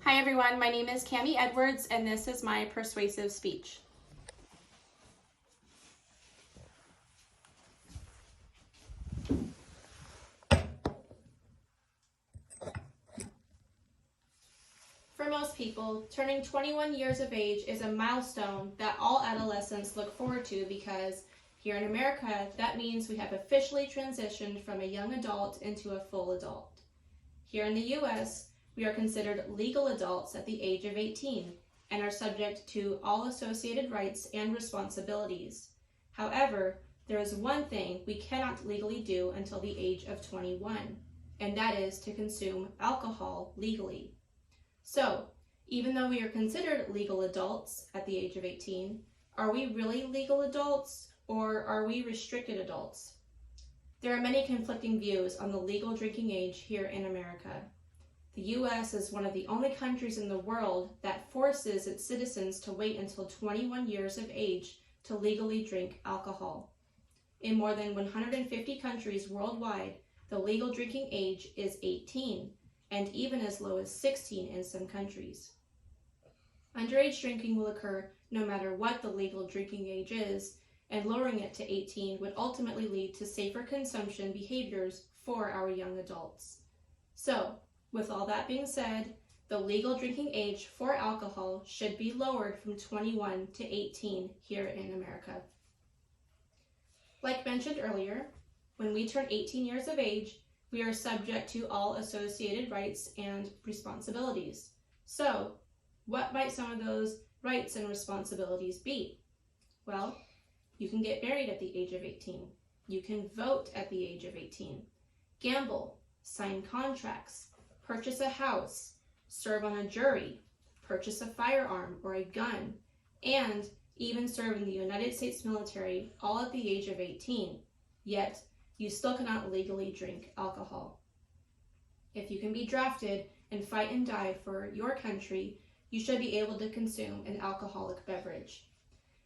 Hi everyone, my name is Cami Edwards and this is my persuasive speech. For most people, turning 21 years of age is a milestone that all adolescents look forward to because here in America, that means we have officially transitioned from a young adult into a full adult. Here in the US, we are considered legal adults at the age of 18 and are subject to all associated rights and responsibilities. However, there is one thing we cannot legally do until the age of 21, and that is to consume alcohol legally. So, even though we are considered legal adults at the age of 18, are we really legal adults or are we restricted adults? There are many conflicting views on the legal drinking age here in America. The US is one of the only countries in the world that forces its citizens to wait until 21 years of age to legally drink alcohol. In more than 150 countries worldwide, the legal drinking age is 18, and even as low as 16 in some countries. Underage drinking will occur no matter what the legal drinking age is, and lowering it to 18 would ultimately lead to safer consumption behaviors for our young adults. So, with all that being said, the legal drinking age for alcohol should be lowered from 21 to 18 here in America. Like mentioned earlier, when we turn 18 years of age, we are subject to all associated rights and responsibilities. So, what might some of those rights and responsibilities be? Well, you can get married at the age of 18. You can vote at the age of 18. Gamble, sign contracts, purchase a house, serve on a jury, purchase a firearm or a gun, and even serve in the United States military, all at the age of 18. Yet, you still cannot legally drink alcohol. If you can be drafted and fight and die for your country, you should be able to consume an alcoholic beverage.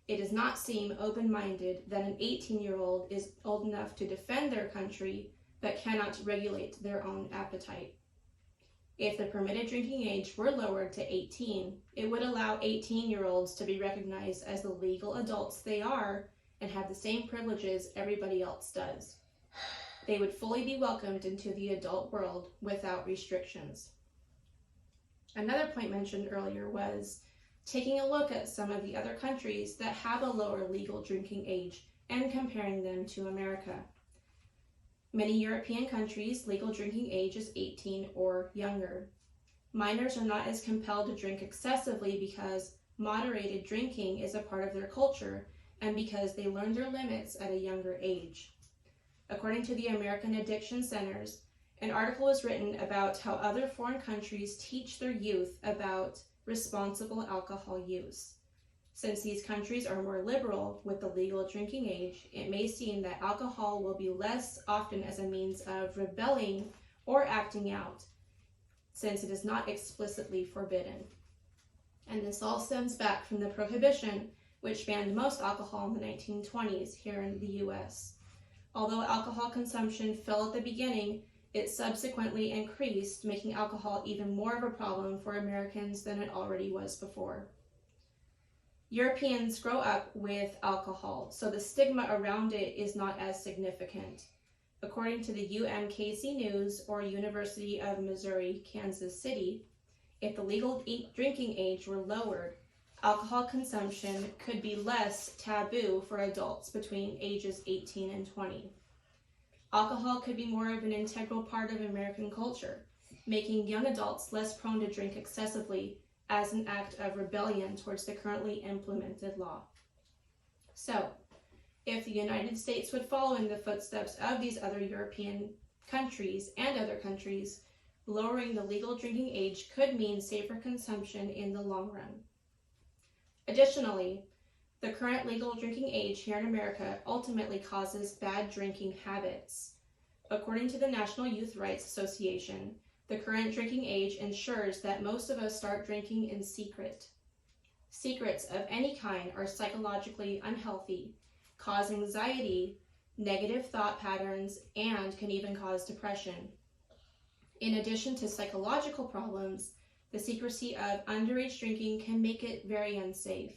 It does not seem open-minded that an 18-year-old is old enough to defend their country but cannot regulate their own appetite. If the permitted drinking age were lowered to 18, it would allow 18-year-olds to be recognized as the legal adults they are and have the same privileges everybody else does. They would fully be welcomed into the adult world without restrictions. Another point mentioned earlier was taking a look at some of the other countries that have a lower legal drinking age and comparing them to America. Many European countries, legal drinking age is 18 or younger. Minors are not as compelled to drink excessively because moderated drinking is a part of their culture and because they learn their limits at a younger age. According to the American Addiction Centers, an article was written about how other foreign countries teach their youth about responsible alcohol use. Since these countries are more liberal with the legal drinking age, it may seem that alcohol will be less often as a means of rebelling or acting out, since it is not explicitly forbidden. And this all stems back from the Prohibition, which banned most alcohol in the 1920s here in the US. Although alcohol consumption fell at the beginning, it subsequently increased, making alcohol even more of a problem for Americans than it already was before. Europeans grow up with alcohol, so the stigma around it is not as significant. According to the UMKC News, or University of Missouri, Kansas City, if the legal drinking age were lowered, alcohol consumption could be less taboo for adults between ages 18 and 20. Alcohol could be more of an integral part of American culture, making young adults less prone to drink excessively as an act of rebellion towards the currently implemented law. So, if the United States would follow in the footsteps of these other European countries and other countries, lowering the legal drinking age could mean safer consumption in the long run. Additionally, the current legal drinking age here in America ultimately causes bad drinking habits. According to the National Youth Rights Association, the current drinking age ensures that most of us start drinking in secret. Secrets of any kind are psychologically unhealthy, cause anxiety, negative thought patterns, and can even cause depression. In addition to psychological problems, the secrecy of underage drinking can make it very unsafe.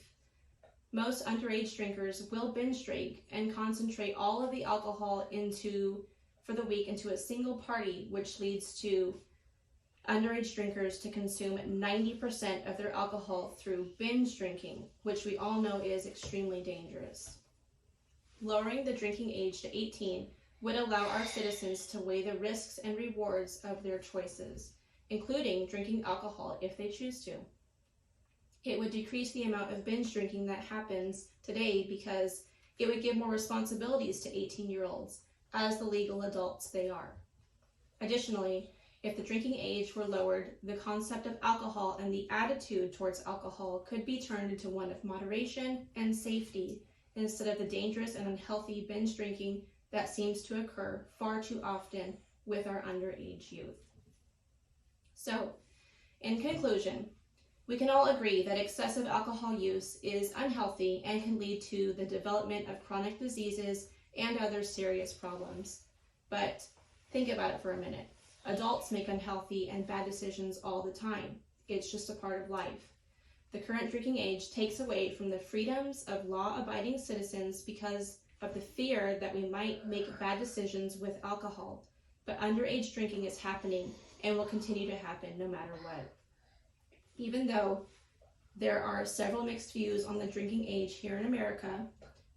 Most underage drinkers will binge drink and concentrate all of the alcohol for the week into a single party, which leads to underage drinkers to consume 90% of their alcohol through binge drinking, which we all know is extremely dangerous. Lowering the drinking age to 18 would allow our citizens to weigh the risks and rewards of their choices, including drinking alcohol if they choose to. It would decrease the amount of binge drinking that happens today because it would give more responsibilities to 18-year-olds as the legal adults they are. Additionally, if the drinking age were lowered, the concept of alcohol and the attitude towards alcohol could be turned into one of moderation and safety instead of the dangerous and unhealthy binge drinking that seems to occur far too often with our underage youth. So, in conclusion, we can all agree that excessive alcohol use is unhealthy and can lead to the development of chronic diseases and other serious problems. But think about it for a minute. Adults make unhealthy and bad decisions all the time. It's just a part of life. The current drinking age takes away from the freedoms of law-abiding citizens because of the fear that we might make bad decisions with alcohol. But underage drinking is happening and will continue to happen no matter what. Even though there are several mixed views on the drinking age here in America,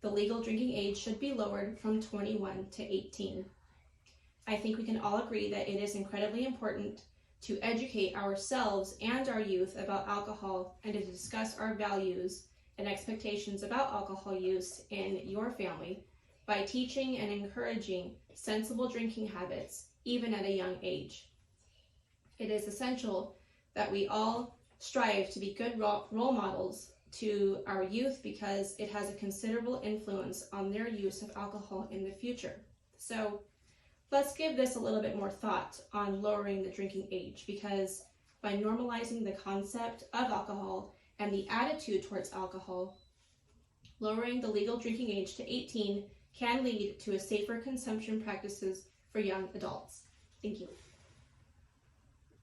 the legal drinking age should be lowered from 21 to 18. I think we can all agree that it is incredibly important to educate ourselves and our youth about alcohol and to discuss our values and expectations about alcohol use in your family by teaching and encouraging sensible drinking habits, even at a young age. It is essential that we all strive to be good role models to our youth because it has a considerable influence on their use of alcohol in the future. So let's give this a little bit more thought on lowering the drinking age, because by normalizing the concept of alcohol and the attitude towards alcohol, lowering the legal drinking age to 18 can lead to a safer consumption practices for young adults. Thank you.